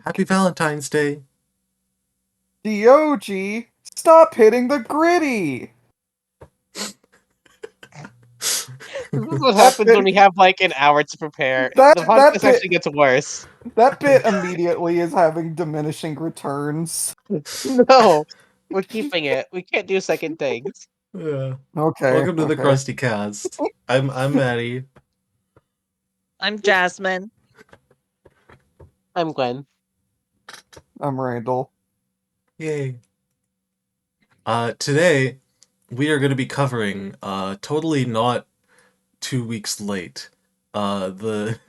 Happy Valentine's Day. Dioji, stop hitting the gritty. This is what That happens when bit, we have like an hour to prepare. that The that podcast bit, actually gets worse. that bit immediately is having diminishing returns. No, we're keeping it. We can't do second things. Yeah. Okay, Welcome to the okay. Krusty Cast. I'm Maddie. I'm Jasmine. I'm Gwen. I'm Randall. Yay. Today we are going to be covering totally not 2 weeks late. The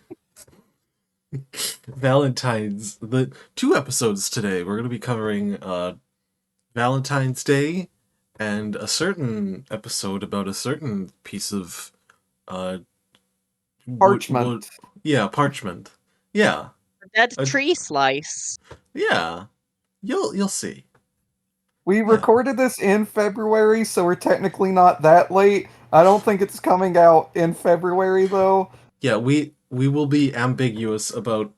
Valentine's the two episodes today. We're going to be covering Valentine's Day and a certain episode about a certain piece of uh Parchment. yeah, parchment. Yeah. That Uh, tree slice. yeah. You'll see. We Yeah. recorded this in February, so we're technically not that late. I don't think it's coming out in February though. Yeah, we will be ambiguous about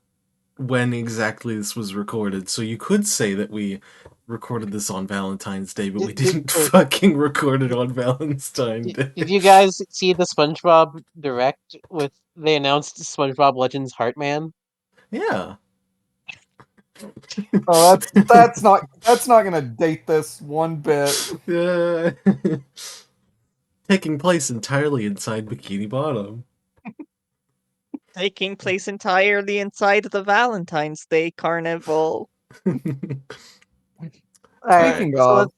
when exactly this was recorded. So you could say that we recorded this on Valentine's Day, but we didn't Wait, fucking record it on Valentine's did Day. you guys see the SpongeBob direct with they announced SpongeBob Legends Heartman? Yeah. Oh, that's not gonna date this one bit. Uh, taking place entirely inside Bikini Bottom. Taking place entirely inside the Valentine's Day carnival. All right, Speaking so of, let's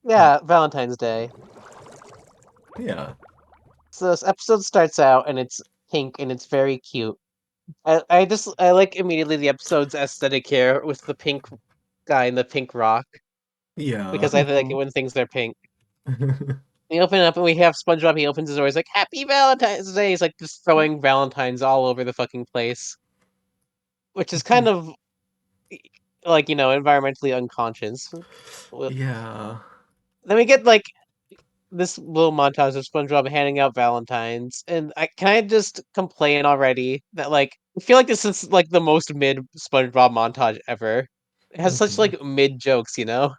yeah, Valentine's Day. Yeah. So this episode starts out and it's pink and it's very cute. I like immediately the episode's aesthetic here with the pink guy and the pink rock Yeah. because I like it mhm. when things are pink. We open up and we have SpongeBob. He opens his door. He's like, "Happy Valentine's Day!" He's like just throwing Valentines all over the fucking place, which is kind of like environmentally unconscious. Well, Yeah. then we get like this little montage of SpongeBob handing out Valentines, and I can I just complain already that like I feel like this is like the most mid SpongeBob montage ever. It has such Mhm. like mid jokes, for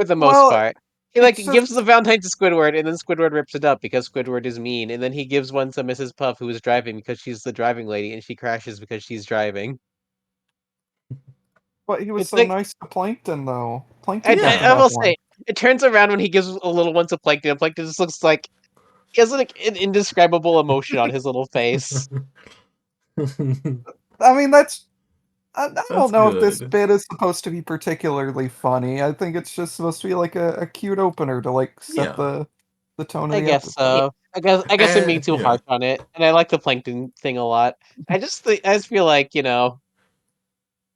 the most Well, part. He like it's gives the just Valentine to Squidward, and then Squidward rips it up because Squidward is mean, and then he gives one to Mrs. Puff who is driving because she's the driving lady, and she crashes because she's driving. but he was It's so like nice to Plankton though. I Plankton got I, to I Yeah. have will one. say it turns around when he gives a little one to Plankton. And Plankton just looks like he has like an indescribable emotion on his little face. I mean, I don't That's know if this good. bit is supposed to be particularly funny. I think it's just supposed to be like a cute opener to like set Yeah. the tone of I the guess Yeah. episode. so. I guess I'm being too Yeah. harsh on it, and I like the Plankton thing a lot. I just feel like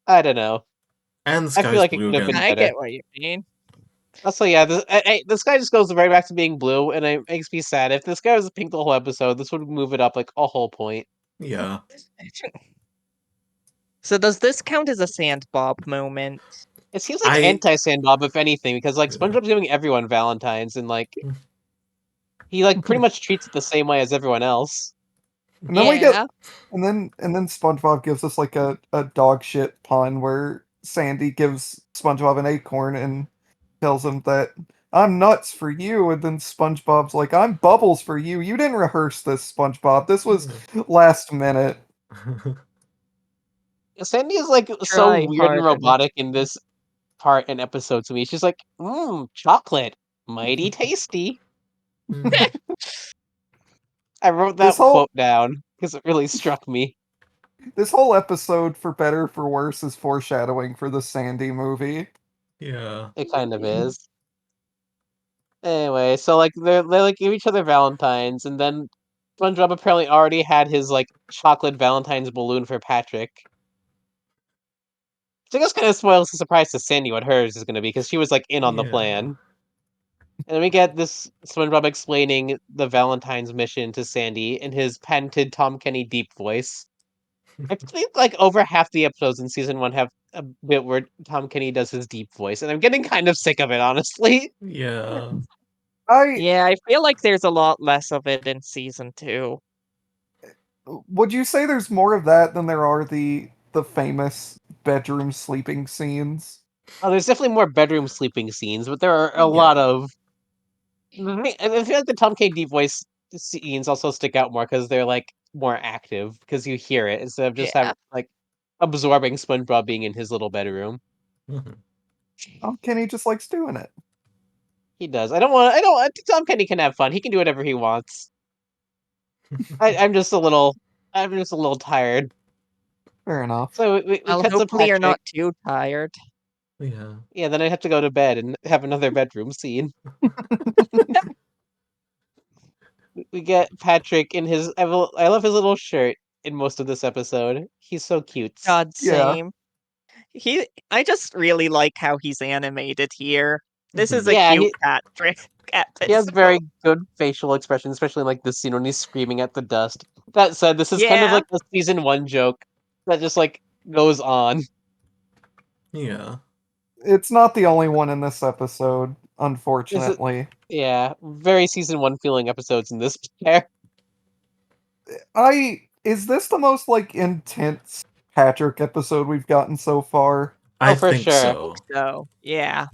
I don't know. And the I feel sky's like it blue could have been again. I better. get what you mean. Also, yeah, this guy just goes right back to being blue, and it makes me sad. If this guy was pink the whole episode, this would move it up like a whole point. Yeah. So does this count as a sand bob moment? It seems like I anti-Sandbob, if anything, because like yeah. SpongeBob's giving everyone Valentines, and like he like pretty much treats it the same way as everyone else. And then we get Yeah. and then SpongeBob gives us like a dog shit pun where Sandy gives SpongeBob an acorn and tells him that I'm nuts for you, and then SpongeBob's like, I'm bubbles for you. You didn't rehearse this, SpongeBob. This was last minute. Sandy is like so Try weird and harder. robotic in this part and episode to me. She's like, chocolate, mighty tasty. I wrote This that whole quote down because it really struck me. this whole episode, for better or for worse, is foreshadowing for the Sandy movie. Yeah. It kind of is. Anyway, so like they like give each other Valentines, and then SpongeBob apparently already had his like chocolate Valentine's balloon for Patrick. So I guess kind of spoils the surprise to Sandy what hers is going to be because she was like in on the Yeah. plan. And then we get this SpongeBob explaining the Valentine's mission to Sandy in his patented Tom Kenny deep voice. I think like over half the episodes in season one have a bit where Tom Kenny does his deep voice, and I'm getting kind of sick of it, honestly. Yeah. I Yeah, I feel like there's a lot less of it in season 2. would you say there's more of that than there are the the famous bedroom sleeping scenes. Oh, there's definitely more bedroom sleeping scenes, but there are a lot of. I feel like the Tom K. D voice scenes also stick out more because they're like more active because you hear it instead of just Yeah. having like absorbing SpongeBob being in his little bedroom. Mhm. Oh, Kenny just likes doing it. He does. I don't want. I don't. Tom Kenny can have fun. He can do whatever he wants. I'm just a little. I'm just a little tired. Fair enough. So we Well, cut to hopefully you're Patrick. not too tired. Yeah. Yeah, then I have to go to bed and have another bedroom scene. We get Patrick in his. I love his little shirt in most of this episode. He's so cute. God, Yeah. same. I just really like how he's animated here. This is Mhm. a Yeah, cute Patrick he has episode. very good facial expressions, especially in, like this scene when he's screaming at the dust. That said, this is kind of Yeah, like a season one joke that just like goes on. Yeah. It's not the only one in this episode, This is unfortunately. yeah, very season one feeling episodes in this pair. Is this the most like intense Patrick episode we've gotten so far? Oh, I for think sure. so. so yeah.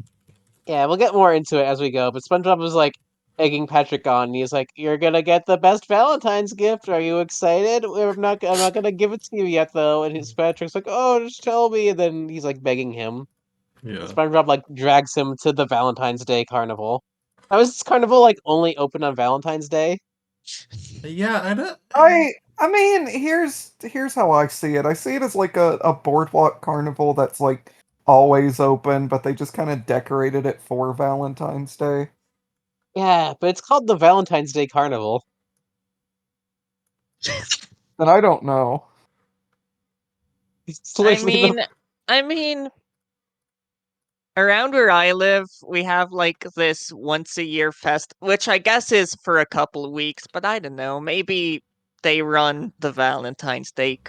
Yeah, we'll get more into it as we go. But SpongeBob was like egging Patrick on. And he's like, "You're gonna get the best Valentine's gift. Are you excited? I'm not gonna give it to you yet, though." And his Patrick's like, "Oh, just tell me." And then he's like begging him. And Yeah. SpongeBob like drags him to the Valentine's Day carnival. How is this carnival like only open on Valentine's Day? Yeah, I don't. I mean, here's how I see it. I see it as like a boardwalk carnival that's like always open, but they just kind of decorated it for Valentine's Day. Yeah, but it's called the Valentine's Day Carnival. And I don't know. It's I literally the mean, I mean, around where I live, we have like this once a year fest, which I guess is for a couple of weeks, but I don't know. Maybe they run the Valentine's Day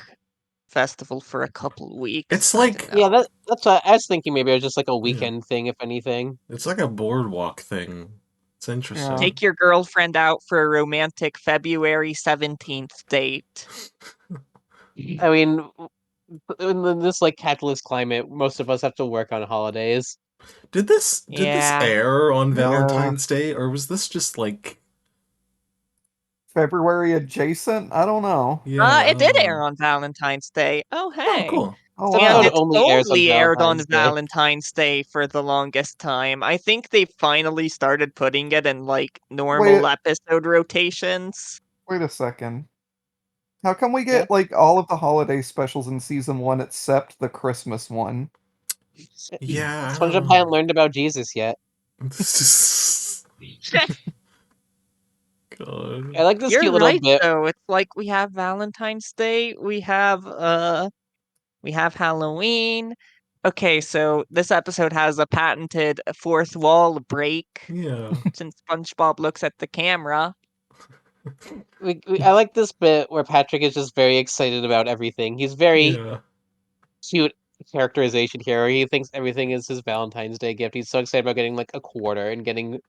festival for a couple of weeks. It's I don't like yeah. know. That's what I was thinking. Maybe it was just like a yeah, weekend thing, if anything. it's like a boardwalk thing. It's Yeah. interesting. Take your girlfriend out for a romantic February 17th date. I mean, in this like capitalist climate, most of us have to work on holidays. Did this Yeah. air on Yeah. Valentine's Day, or was this just like February adjacent? I don't know. yeah, I It don't did know. air on Valentine's Day. Oh, Oh, hey. cool. Oh This And episode wow. it only airs on totally aired on Valentine's Day. Valentine's Day for the longest time. I think they finally started putting it in like Wait normal episode rotations. wait a second. How come we Yeah, get like all of the holiday specials in season one except the Christmas one? Yeah, I don't SpongeBob know. hadn't learned about Jesus yet. This is God. I like this You're cute little right bit. though. It's like we have Valentine's Day, we have Halloween. Okay, so this episode has a patented fourth wall break Yeah. since SpongeBob looks at the camera. I like this bit where Patrick is just very excited about everything. He's very Yeah. cute characterization here. Where he thinks everything is his Valentine's Day gift. He's so excited about getting like a quarter and getting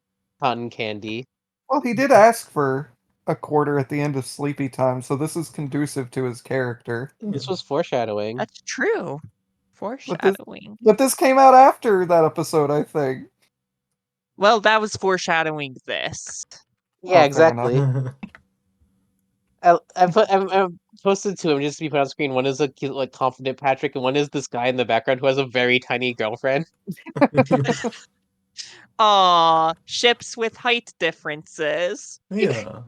cotton candy. Well, he did ask for a quarter at the end of Sleepy Time, so this is conducive to his character. This Yeah. was foreshadowing. That's true. But this Foreshadowing. but this came out after that episode, I think. Well, that was foreshadowing this. Yeah, Oh, fair enough. exactly. I posted to him just to be put on screen. One is a cute, like confident Patrick, and one is this guy in the background who has a very tiny girlfriend. Aw, ships with height differences. Yeah.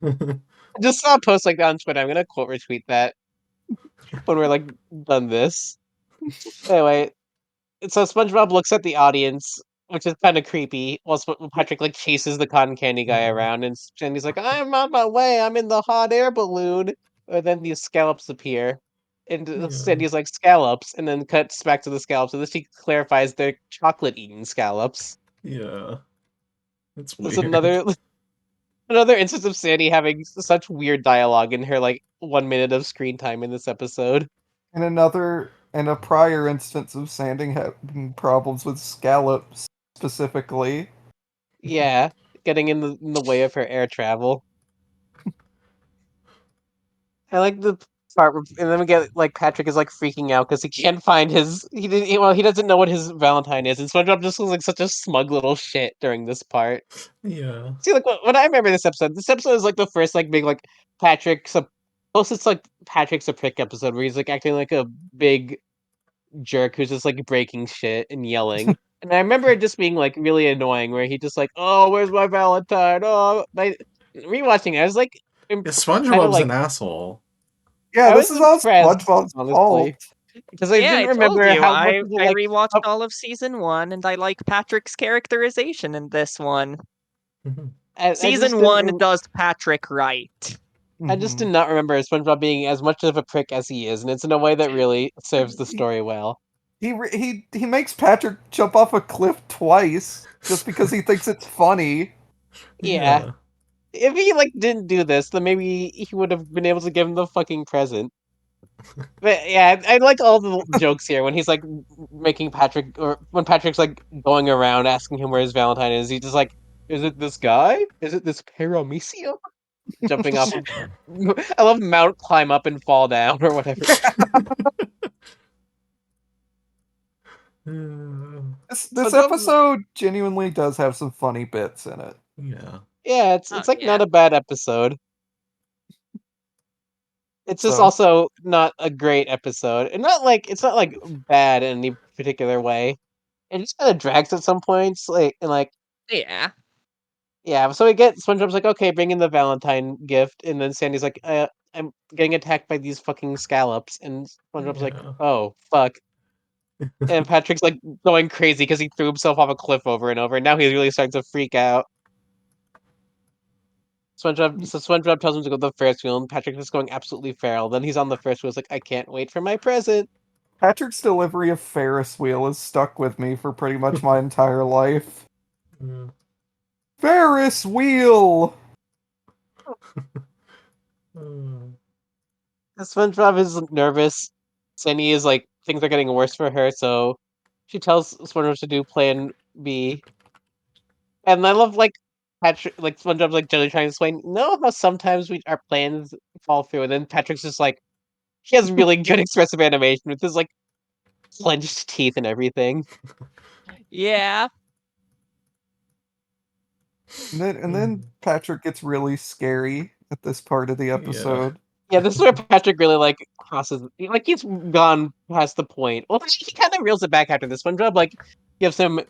I just saw a post like that on Twitter. I'm gonna quote retweet that when we're like done this. Anyway, so SpongeBob looks at the audience, which is kind of creepy. While Patrick like chases the cotton candy guy around, and he's like, "I'm on my way. I'm in the hot air balloon." And then these scallops appear, and Yeah. Sandy's like, "Scallops," and then cuts back to the scallops, and then she clarifies they're chocolate-eating scallops. Yeah. It's It's weird. another instance of Sandy having such weird dialogue in her like 1 minute of screen time in this episode. And a prior instance of Sanding having problems with scallops specifically. Yeah, getting in the way of her air travel. I like the part, and then we get like Patrick is like freaking out because he can't find his. He doesn't know what his Valentine is, and SpongeBob just looks like such a smug little shit during this part. Yeah. See, like when I remember this episode is like the first like big like Patrick's a closest like Patrick's a prick episode where he's like acting like a big jerk who's just like breaking shit and yelling. And I remember it just being like really annoying where he just like, oh, where's my Valentine? Oh, rewatching it, I was like, Yeah, kind of SpongeBob's like an asshole. Yeah, I this was is all impressed, SpongeBob's fault. honestly, because I Yeah, didn't I told remember you. how much I of the I like. rewatched all of season 1 and I like Patrick's characterization in this one. Mhm. I just Season 1 didn't. does Patrick right. I just Mhm. did not remember SpongeBob being as much of a prick as he is, and it's in a way that really serves the story well. He makes Patrick jump off a cliff twice just because he thinks it's funny. Yeah, Yeah. if he like didn't do this, then maybe he would have been able to give him the fucking present. But yeah, I like all the jokes here when he's like making Patrick, or when Patrick's like going around asking him where his Valentine is. He's just like, "Is it this guy? Is it this Paramecium?" Jumping off of. I love Mount climb up and fall down or whatever. This SpongeBob, episode genuinely does have some funny bits in it. Yeah. yeah, Oh it's like not yeah. a bad episode. It's just So also not a great episode, and not like it's not like bad in any particular way. It just kind of drags at some points, like and like Yeah. yeah. So we get SpongeBob's like, okay, bring in the Valentine gift, and then Sandy's like, I'm getting attacked by these fucking scallops, and SpongeBob's like, Yeah. oh fuck, and Patrick's like going crazy because he threw himself off a cliff over and over, and now he's really starting to freak out. SpongeBob tells him to go to the Ferris wheel, and Patrick is going absolutely feral. Then he's on the Ferris wheel, he's like, I can't wait for my present. Patrick's delivery of Ferris wheel has stuck with me for pretty much my entire life. Mm. Ferris wheel! Mm. SpongeBob is nervous. Sandy is like things are getting worse for her, so she tells SpongeBob to do Plan B. And I love like Patrick, like SpongeBob's like generally trying to explain. No, how sometimes our plans fall through, and then Patrick's just like he has really good expressive animation with his like clenched teeth and everything. Yeah. And then Patrick gets really scary at this part of the Yeah. episode. Yeah, this is where Patrick really like crosses, like he's gone past the point. Well, he kind of reels it back after this. SpongeBob like gives him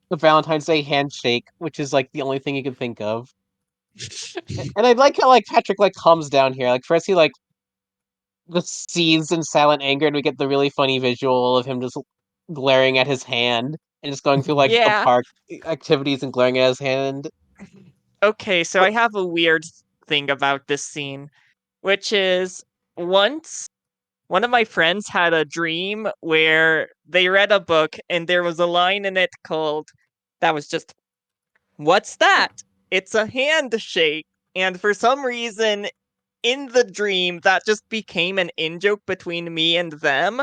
the Valentine's Day handshake, which is like the only thing he could think of. And I like how like Patrick like calms down here. Like first he like the seethes in silent anger, and we get the really funny visual of him just glaring at his hand and just going through like the Yeah. park activities and glaring at his hand. Okay, so But I have a weird thing about this scene, which is once one of my friends had a dream where they read a book and there was a line in it called that was just, "What's that? It's a handshake." And for some reason, in the dream, that just became an in joke between me and them.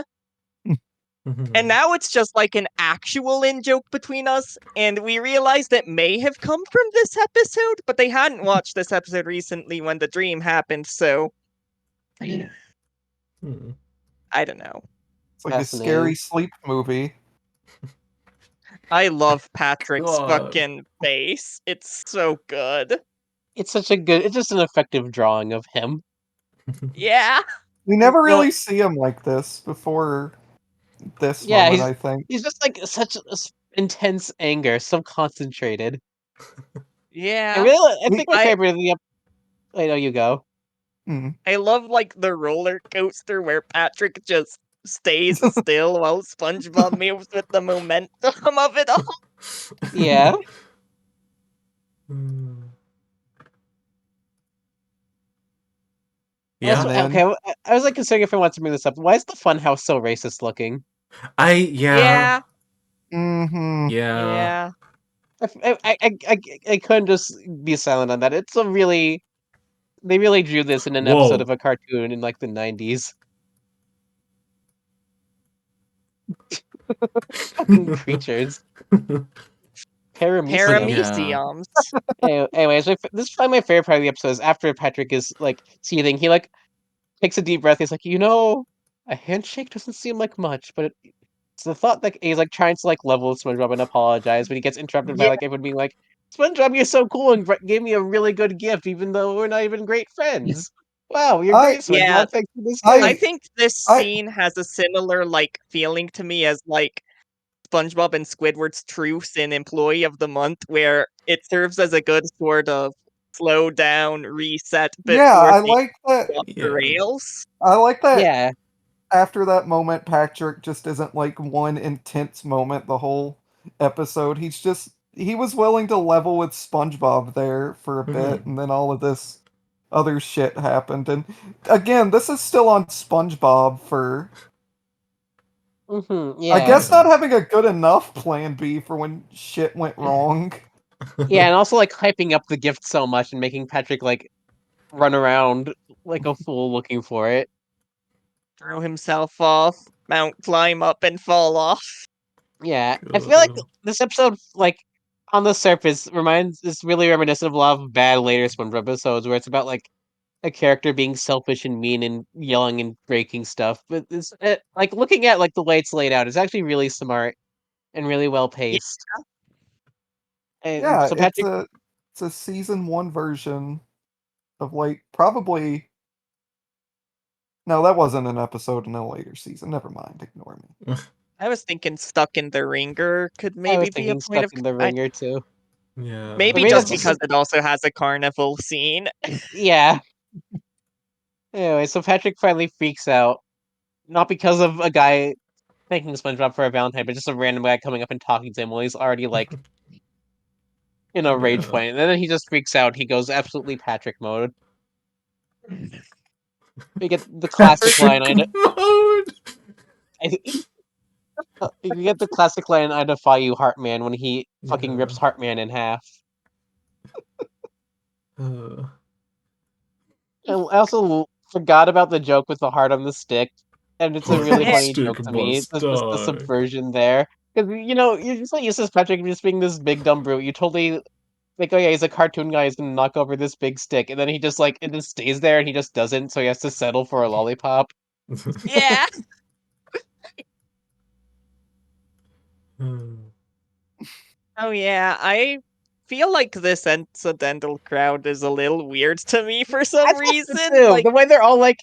And Mhm. now it's just like an actual in joke between us. And we realized it may have come from this episode, but they hadn't watched this episode recently when the dream happened. So Hmm. I don't know. It's like a scary fascinating. sleep movie. I love Patrick's God. fucking face. It's so good. It's such a good. It's just an effective drawing of him. Yeah. We You never know, really see him like this before this yeah, moment, I think. he's just like such intense anger, so concentrated. I Yeah. really, I We, think my I favorite of the. I know you go. mm. I love like the roller coaster where Patrick just stays still while SpongeBob moves with the momentum of it all. Yeah. Mm. Also, And Yeah. okay, then I was like considering if I want to bring this up. Why is the funhouse so racist looking? Yeah. Yeah. hmm Yeah. Yeah. I couldn't just be silent on that. It's a really they really drew this in an episode Whoa. of a cartoon in like the 90s. Fucking creatures. Paramecium. Yeah. Parameciums. Anyways, this is probably my favorite part of the episode is after Patrick is like seething. He like takes a deep breath. He's like, a handshake doesn't seem like much, but it's the thought that he's like trying to like level with SpongeBob and apologize, but he gets interrupted by Yeah, like everyone being like, "SpongeBob, you're so cool and gave me a really good gift, even though we're not even great friends. Wow, you're I great, yeah. SpongeBob. Thanks for this I gift." I think this I scene has a similar like feeling to me as like SpongeBob and Squidward's truce in Employee of the Month, where it serves as a good sort of slow down reset yeah, before I things like that. go off the Yeah. rails. I like that Yeah, after that moment, Patrick just isn't like one intense moment the whole episode. He was willing to level with SpongeBob there for a bit, Mhm. and then all of this other shit happened. And again, this is still on SpongeBob for I yeah, guess not Yeah. having a good enough plan B for when shit went wrong. yeah, and also like hyping up the gift so much and making Patrick like run around like a fool looking for it. Throw himself off, mount, climb up, and fall off. Yeah, I feel like God. this episode, like on the surface, is really reminiscent of a lot of bad later SpongeBob episodes where it's about like a character being selfish and mean and yelling and breaking stuff. But it's like looking at like the way it's laid out, it's actually really smart and really well Yeah, paced. And Yeah, so Patrick, it's a season one version of like probably no, that wasn't an episode in a later season. Never mind, ignore me. I was thinking Stuck in the Ringer could I was maybe be a thinking point stuck of in the ringer too. Yeah. But maybe maybe that's just just because it also has a carnival scene. yeah. Anyway, so Patrick finally freaks out, not because of a guy thanking SpongeBob for a Valentine, but just a random guy coming up and talking to him while he's already like in a rage Yeah. point. And then he just freaks out. He goes absolutely Patrick mode. We get the classic First, line. Patrick mode. You get the classic line. I defy you, Heartman, when he fucking Yeah. rips Heartman in half. Uh, And I also forgot about the joke with the heart on the stick, and it's a heart really on the yeah, funny stick joke to me. must The die. subversion there, because you're just not used to Patrick just being this big dumb brute. You totally like, oh yeah, he's a cartoon guy. He's gonna knock over this big stick, and then he just like it just stays there, and he just doesn't. So he has to settle for a lollipop. yeah. Oh yeah, I feel like this incidental crowd is a little weird to me for I some thought so reason. too. Like, The way they're all like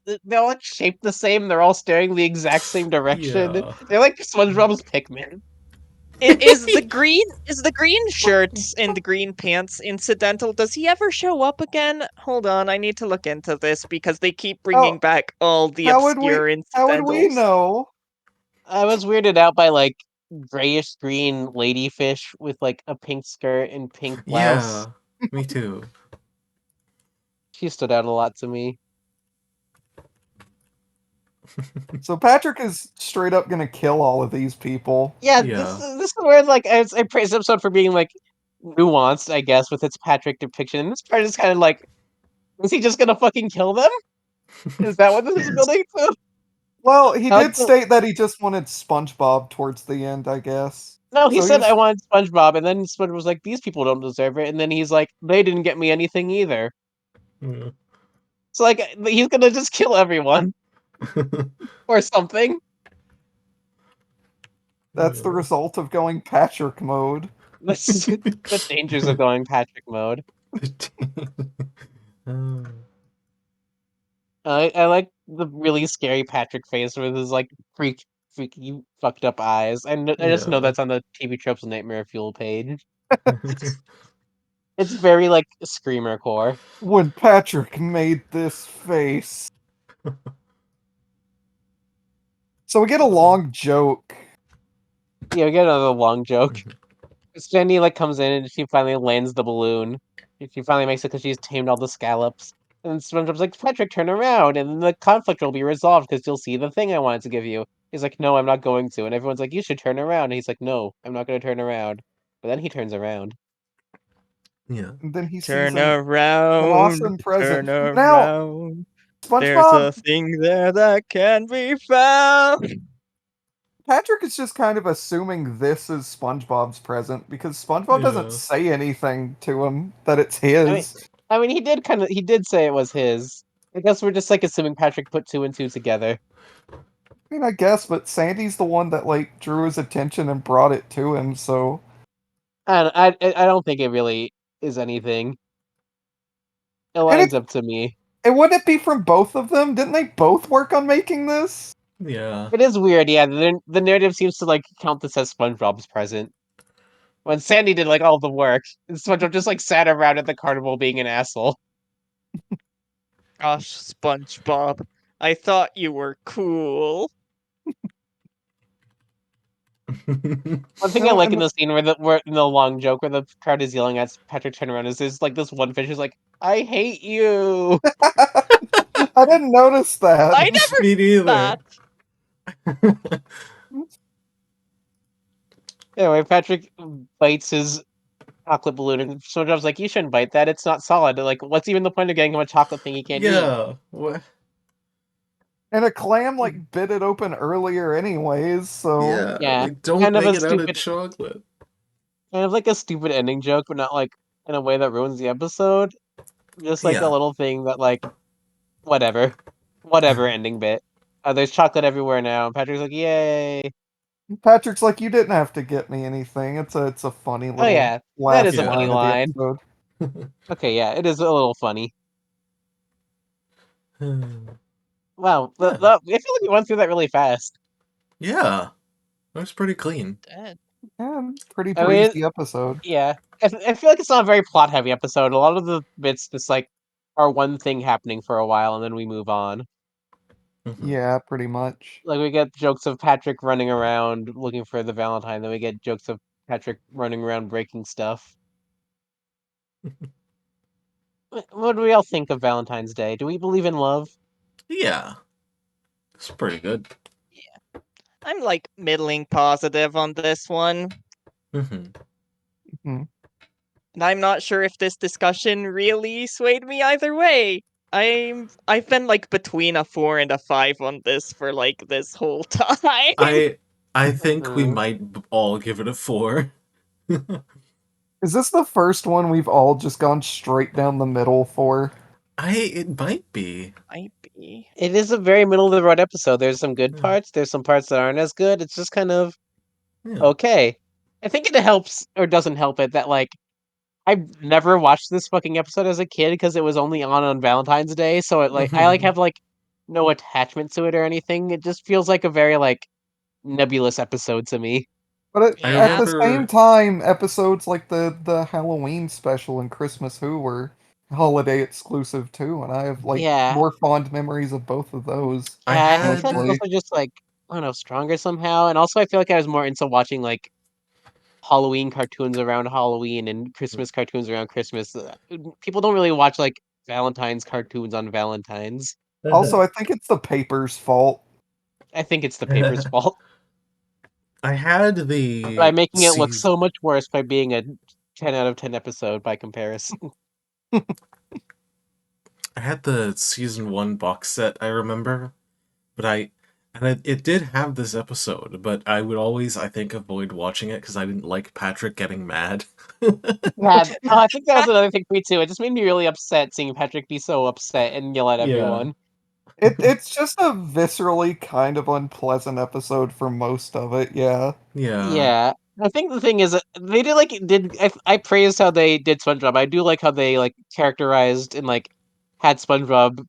shaped the same. They're all staring the exact same direction. Yeah. They're like SpongeBob's Pikmin. is the green shirts and the green pants incidental? Does he ever show up again? Hold on, I need to look into this because they keep bringing Oh, back all the how would we obscure how would we incidentals. know? I was weirded out by like grayish green ladyfish with like a pink skirt and pink blouse. Yeah. Me too. She stood out a lot to me. So Patrick is straight up gonna kill all of these people. Yeah, Yeah. this is where like I praise the episode for being like nuanced, I guess, with its Patrick depiction. And this part is kind of like, is he just gonna fucking kill them? Is that what this is building to? Well, he I like did state that he just wanted SpongeBob towards the end, I guess. no, he So he said I was wanted SpongeBob, and then SpongeBob was like, these people don't deserve it, and then he's like, they didn't get me anything either. Yeah. So like he's gonna just kill everyone or something. that's the result of going Patrick mode. That's the dangers of going Patrick mode. Uh, I like the really scary Patrick face with his like freak you fucked up eyes. I just know yeah. that's on the TV Tropes Nightmare Fuel page. It's very like screamer core. When Patrick made this face. So we get a long joke. Yeah, we get another long joke. Sandy like comes in and she finally lands the balloon. She finally makes it because she's tamed all the scallops. And SpongeBob's like, Patrick, turn around, and then the conflict will be resolved because you'll see the thing I wanted to give you. He's like, no, I'm not going to. And everyone's like, you should turn around. And he's like, no, I'm not going to turn around. But then he turns around. Yeah. And then he sees Turn an around, awesome present. turn Now, around. There's SpongeBob, a thing there that can be found. Patrick is just kind of assuming this is SpongeBob's present because SpongeBob doesn't Yeah. say anything to him that it's I mean, his. he did say it was his. I guess we're just like assuming Patrick put two and two together. I mean, I guess, but Sandy's the one that like drew his attention and brought it to him. So I don't think it really is anything. It and lines up to me. it wouldn't it be from both of them? Didn't they both work on making this? Yeah. It is weird, yeah. The narrative seems to like count this as SpongeBob's present. When Sandy did like all the work, and SpongeBob just like sat around at the carnival being an asshole. Gosh, SpongeBob. I thought you were cool. One thing I No, like in and the scene where in the long joke where the crowd is yelling at Patrick turn around is there's like this one fish who's like, I hate you. I didn't notice that. I never Me neither. that. Anyway, Patrick bites his chocolate balloon and SpongeBob's like, you shouldn't bite that, it's not solid. Like, what's even the point of getting him a chocolate thing he can't eat? Yeah. What? And a clam like bit it open earlier, anyways. So Yeah. Yeah. Like, don't Kind of make a it out of stupid chocolate. kind of like a stupid ending joke, but not like in a way that ruins the episode. Just like a Yeah. little thing that like whatever. Whatever ending bit. There's chocolate everywhere now, and Patrick's like, yay. Patrick's like, you didn't have to get me anything. It's a funny Oh little yeah, that is last a funny line of the line. episode. Okay, yeah, it is a little funny. Wow, Yeah. I feel like we went through that really fast. Yeah. That was pretty clean. Dead. Yeah, pretty I mean, breezy episode. yeah, I feel like it's not a very plot heavy episode. A lot of the bits just like are one thing happening for a while, and then we move on. Hmm. Yeah, pretty much. Like we get jokes of Patrick running around looking for the Valentine, then we get jokes of Patrick running around breaking stuff. What do we all think of Valentine's Day? Do we believe in love? Yeah. It's pretty good. I'm like middling positive on this one. Hmm. Mhm. And I'm not sure if this discussion really swayed me either way. I've been like between a 4 and a 5 on this for like this whole time. I think we Mhm. might all give it a 4. Is this the first one we've all just gone straight down the middle for? It might be. Might be. It is a very middle of the road episode. There's some good Yeah. parts. There's some parts that aren't as good. It's just kind of Yeah. okay. I think it helps or doesn't help it that like I've never watched this fucking episode as a kid because it was only on Valentine's Day. So it like I like have like no attachment to it or anything. It just feels like a very like nebulous episode to me. But I at Yeah. the same remember. time, episodes like the Halloween special and Christmas Who were holiday exclusive too, and I have like Yeah, more fond memories of both of those. I yeah. I feel like had. those Mostly. are just like I don't know stronger somehow. And also I feel like I was more into watching like Halloween cartoons around Halloween and Christmas cartoons around Christmas. People don't really watch like Valentine's cartoons on Valentine's. Also, I think it's the paper's fault. I think it's the paper's fault I had by the making it look season. so much worse by being a 10 out of 10 episode by comparison. I had the season 1 box set. I remember, but it did have this episode, but I would always, I think, avoid watching it because I didn't like Patrick getting mad. Yeah, I think that was another thing for me too. It just made me really upset seeing Patrick be so upset and yell at Yeah. everyone. It's just a viscerally kind of unpleasant episode for most of it, yeah. Yeah. Yeah, I think the thing is that they did like did I praised how they did SpongeBob. I do like how they like characterized and like had SpongeBob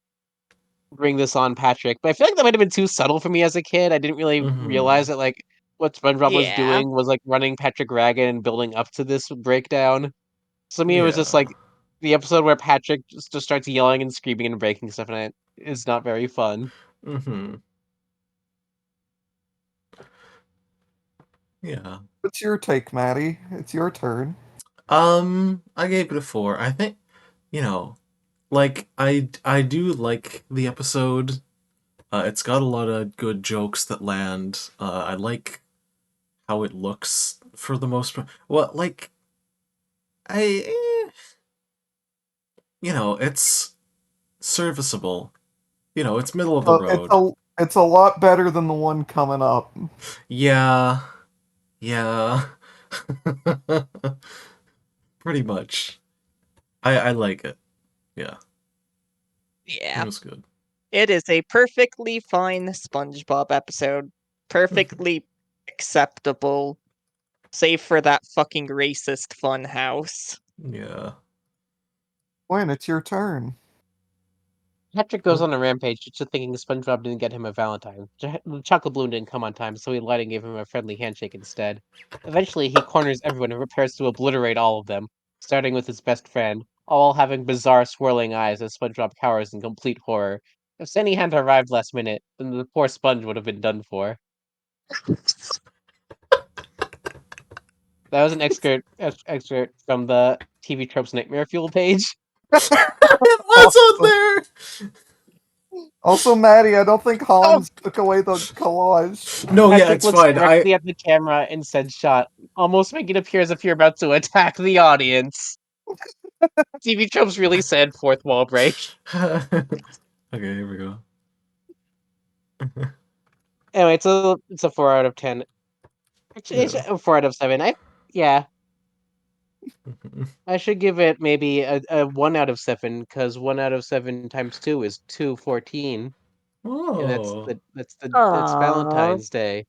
bring this on Patrick, but I feel like that might have been too subtle for me as a kid. I didn't really realize Hmm. that like what SpongeBob was Yeah. doing was like running Patrick ragged and building up to this breakdown. So to me, it was just Yeah. like the episode where Patrick just starts yelling and screaming and breaking stuff, and it is not very fun. Hmm. Yeah. What's your take, Maddie? It's your turn. I gave it a 4. I think, you know, like I do like the episode. It's got a lot of good jokes that land. I like how it looks for the most part. Well, like I, it's serviceable. It's middle of the road. It's a lot better than the one coming up. Yeah, yeah, pretty much. I like it. Yeah. Yeah. It was good. It is a perfectly fine SpongeBob episode. Perfectly acceptable. Save for that fucking racist fun house. Yeah. When it's your turn. Patrick goes on a rampage just thinking SpongeBob didn't get him a Valentine. Chocolate Balloon didn't come on time, so he lied and gave him a friendly handshake instead. Eventually, he corners everyone and prepares to obliterate all of them, starting with his best friend, all having bizarre swirling eyes as SpongeBob cowers in complete horror. If Sandy hadn't arrived last minute, then the poor sponge would have been done for. That was an excerpt from the TV Tropes Nightmare Fuel page. What's on there? Also, Maddie, I don't think Oh! Hans took away the collage. No, yeah, Patrick it's looks fine. directly at the camera and said shot, almost making it appear as if you're about to attack the audience. TV Tropes really said fourth wall break. Okay, here we go. Anyway, it's a 4 out of 10. Actually, it's Yeah. a 4 out of 7. I should give it maybe a 1 out of 7 because 1 out of 7 times 2 is 214, and Oh. that's Aww. Valentine's Day.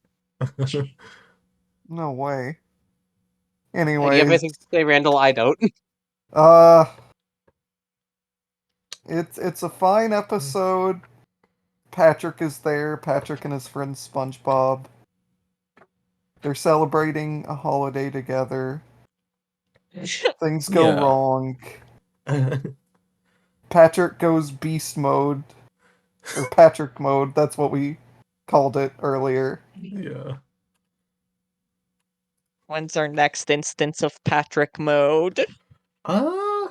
No way. Do you have Anyways, anything to say, Randall? I don't. uh, it's a fine episode. Patrick is there. Patrick and his friend SpongeBob. They're celebrating a holiday together. Things go Yeah. wrong. Patrick goes beast mode. Or Patrick mode, that's what we called it earlier. Yeah. When's our next instance of Patrick mode? I'm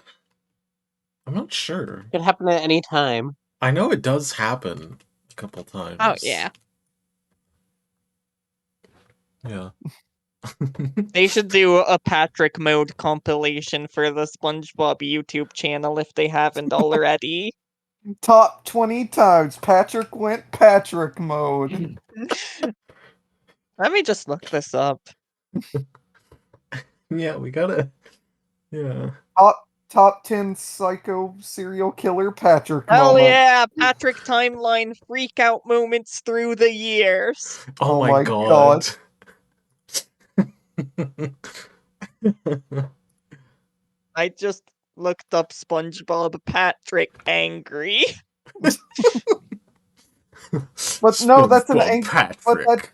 not sure. Could happen at any time. I know it does happen a couple times. Oh, yeah. Yeah. They should do a Patrick mode compilation for the SpongeBob YouTube channel if they haven't already. Top 20 times Patrick went Patrick mode. Let me just look this up. Yeah, we gotta. Yeah. Top 10 psycho serial killer Patrick Hell moment. yeah! Patrick timeline freak out moments through the years. Oh, Oh my my god. I just looked up SpongeBob Patrick angry. But no, that's an SpongeBob angry. But Patrick.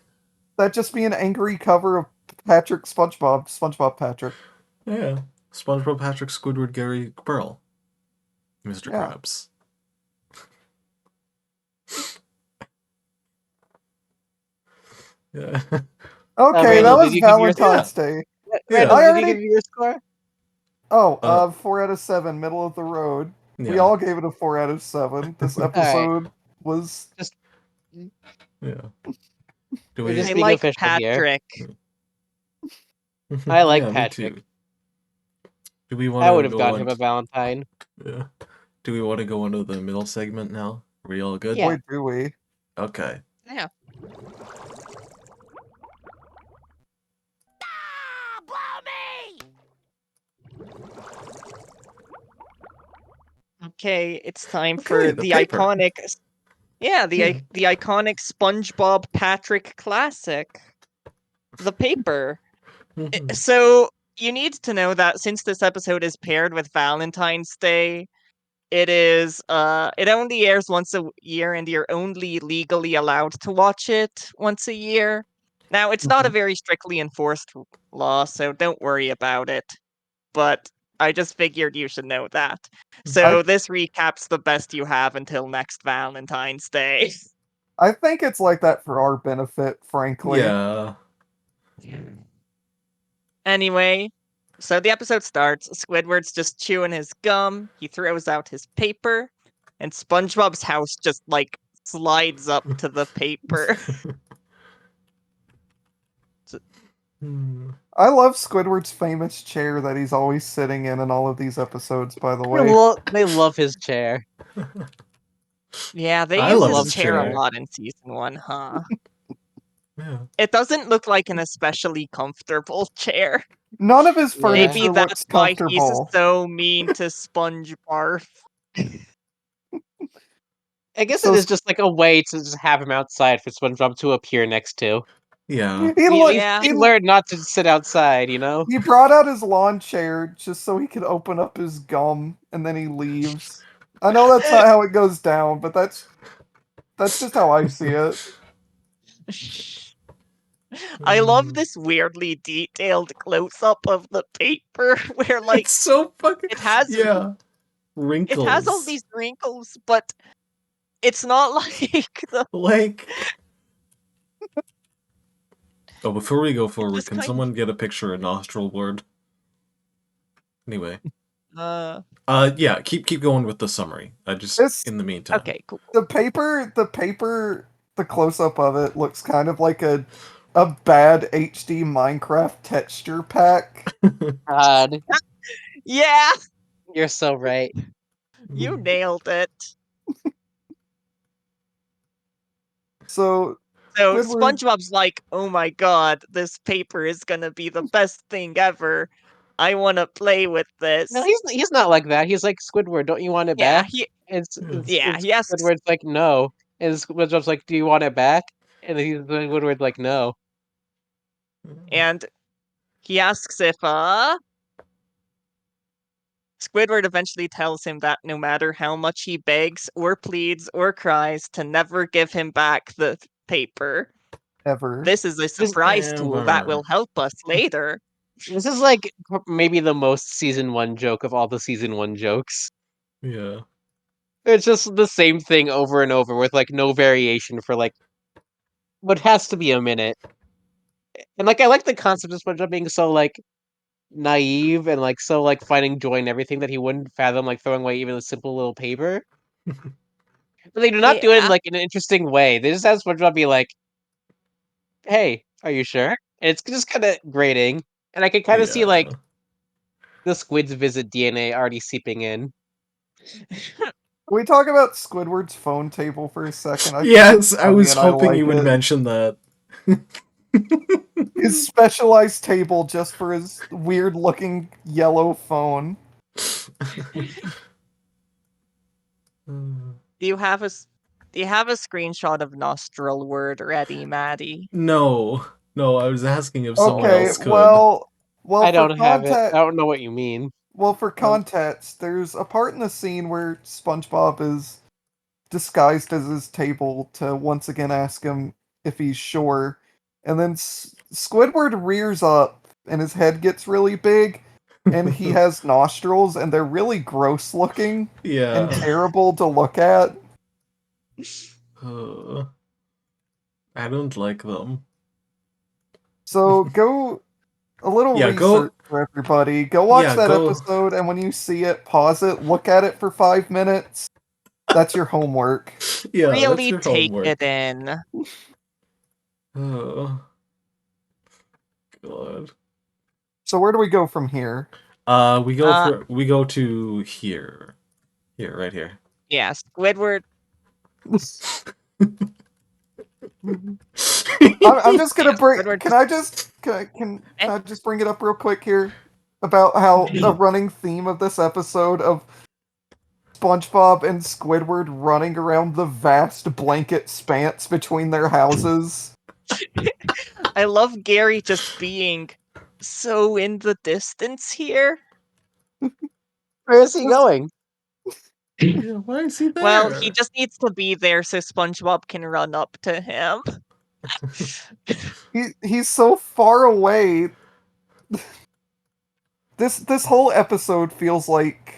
that'd just be an angry cover of Patrick SpongeBob Patrick. Yeah. SpongeBob Patrick, Squidward, Gary, Pearl. Mr. Yeah. Krabs. Yeah. Okay, Randall, that did was you give your Valentine's Day. Randall, I did already- you give your score? Oh, 4 out of 7, middle of the road. We Yeah. all gave it a 4 out of 7. This episode was. Yeah. Do We're we? just I being like official here. Patrick. I like Yeah, me Patrick. too. Do we want I to would have go gotten on? him a Valentine. Yeah. Do we want to go into the middle segment now? Are we all good? Yeah. Wait, do we? Okay. Yeah. Okay, it's time for Okay, the the paper. iconic. Yeah, the iconic SpongeBob Patrick classic. The paper. So you need to know that since this episode is paired with Valentine's Day, it only airs once a year and you're only legally allowed to watch it once a year. Now it's not a very strictly enforced law, so don't worry about it. But I just figured you should know that. So this recaps the best you have until next Valentine's Day. I think it's like that for our benefit, frankly. Yeah. Anyway, so the episode starts. Squidward's just chewing his gum. He throws out his paper, and SpongeBob's house just like slides up to the paper. I love Squidward's famous chair that he's always sitting in all of these episodes, by the way. They love his chair. Yeah, they I use love his his chair a chair. lot in season 1, huh? Yeah. It doesn't look like an especially comfortable chair. None of his Yeah. furniture Maybe looks that's why he's comfortable. so mean to SpongeBarf. I guess it So is just like a way to just have him outside for SpongeBob to appear next to. Yeah. Yeah. He learned not to sit outside, you know? he brought out his lawn chair just so he could open up his gum, and then he leaves. I know that's not how it goes down, but that's just how I see it. I love this weirdly detailed close up of the paper where like It's so fucking it has yeah. it has all Wrinkles. these wrinkles, but it's not like the Like oh, before we go it forward, just can kind of someone get a picture of nostril word? Anyway. uh Yeah, keep going with the summary. I just This in the meantime. okay, cool. the close up of it looks kind of like a bad HD Minecraft texture pack. God, Yeah, you're so right. you nailed it. So So Squidward, SpongeBob's like, "Oh my god, this paper is gonna be the best thing ever. I want to play with No, this." he's not like that. He's like, "Squidward, don't you want it Yeah, back?" Yeah. yeah, And he asks Squidward's like, "No." And SpongeBob's like, "Do you want it back?" And then Squidward's like, "No." and he asks if Squidward eventually tells him that no matter how much he begs or pleads or cries to never give him back the paper, ever. this is a Just surprise tool that will Ever. help us later. this is like maybe the most season one joke of all the season one jokes. Yeah. It's just the same thing over and over with like no variation for like what has to be a minute. And like I like the concept of SpongeBob being so like naive and like so like finding joy in everything that he wouldn't fathom like throwing away even a simple little paper. But they do not do it in Yeah, like in an interesting way. They just have SpongeBob be like, "Hey, are you sure?" And it's just kind of grating, and I can kind of see like Yeah. the squid's visit DNA already seeping in. Can we talk about Squidward's phone table for a second? I think it's Yes, I funny was and I hoping you like would it. mention that. His specialized table just for his weird looking yellow phone. do you have do you have a screenshot of nostril word ready, Maddie? No. No, I was asking if someone Oh, Okay, else could. well I for don't have it. I context, don't know what you mean. Oh, there's a part in the scene where SpongeBob is disguised as his table to once again ask him if he's sure. And then Squidward rears up and his head gets really big and he has nostrils and they're really gross looking and Yeah. terrible to look at. Uh, I don't like them. So go a little Yeah, go. research for everybody. Go watch Yeah, that go. episode and when you see it, pause it, look at it for 5 minutes. That's your homework. Yeah, that's really your take it homework. in. Oh, God. So where do we go from here? Uh, We go to here. Here, right here. yeah, Squidward. I'm just gonna Yeah, bring. Squidward Can just. I just can Eh, I just bring it up real quick here about how a running theme of this episode of SpongeBob and Squidward running around the vast blanket spans between their houses. I love Gary just being so in the distance here. Where is he Just going? Yeah, why is he Well, he there? just needs to be there so SpongeBob can run up to him. he's so far away. This whole episode feels like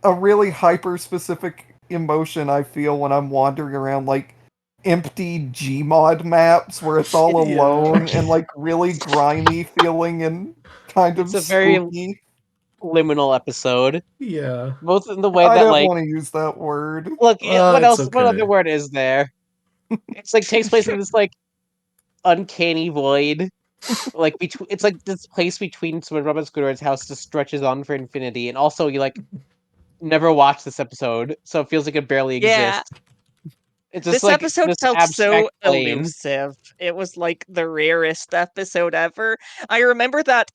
a really hyper specific emotion I feel when I'm wandering around like empty Gmod maps where it's all It's Yeah. alone and like really grimy feeling and kind it's of a very spooky. liminal episode, Yeah. both in the way I that didn't like want to use that word. look what It's else? What other okay. word is there? It's like takes place in this like uncanny void. Like between it's like this place between SpongeBob and Squidward's house just stretches on for infinity, and also you like never watched this episode, so it feels like it barely Yeah, exists. It's just this like episode this felt abstract so plane. elusive. It was like the rarest episode ever. I remember that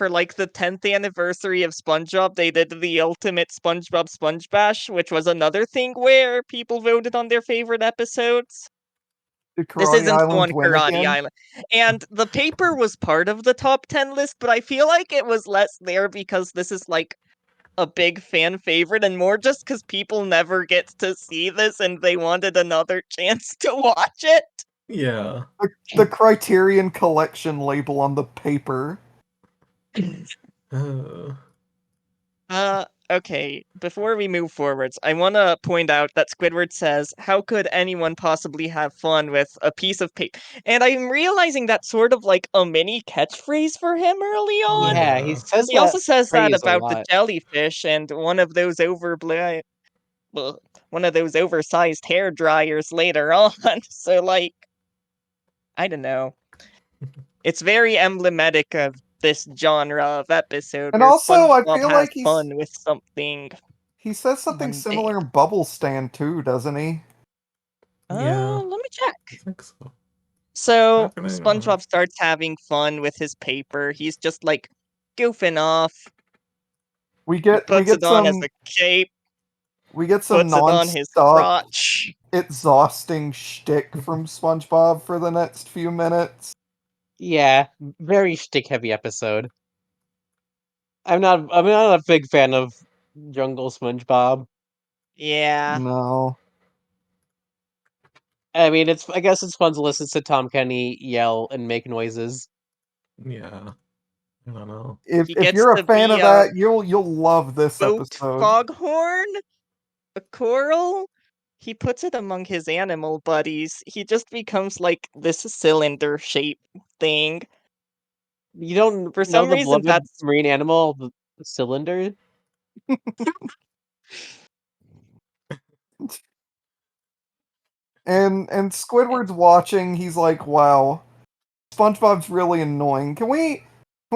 for like the 10th anniversary of SpongeBob, they did the Ultimate SpongeBob Sponge Bash, which was another thing where people voted on their favorite episodes. Did This Karate isn't the Island one win Karate again? Island. And the paper was part of the top 10 list, but I feel like it was less there because this is like a big fan favorite and more just because people never get to see this and they wanted another chance to watch it. Yeah. The Criterion Collection label on the paper. Uh, Okay, before we move forwards, I want to point out that Squidward says, how could anyone possibly have fun with a piece of paper? And I'm realizing that's sort of like a mini catchphrase for him early on. Yeah, he yeah. says He that also says that phrase a about the lot. jellyfish and well, one of those oversized hair dryers later on. So, like, I don't know. It's very emblematic of this genre of episode And where also, I SpongeBob feel has like fun with something he says something mundane. similar in Bubble Stand too, doesn't he? Yeah. Let me check. I think so. So Happening. SpongeBob starts having fun with his paper. He's just like goofing off. We He get we puts get it on as some a cape, we get some puts it on his non-stop crotch. exhausting shtick from SpongeBob for the next few minutes. Yeah, very shtick heavy episode. I'm not a big fan of Jungle SpongeBob. Yeah. No. I mean, I guess it's fun to listen to Tom Kenny yell and make noises. Yeah. I don't know. He If gets you're a to fan be of a that, you'll love this boat episode. foghorn, a coral. He puts it among his animal buddies. He just becomes like this cylinder shaped thing. You don't For know some the reason, beloved that's marine animal, the cylinder? And Squidward's watching, he's like, wow, SpongeBob's really annoying. Can we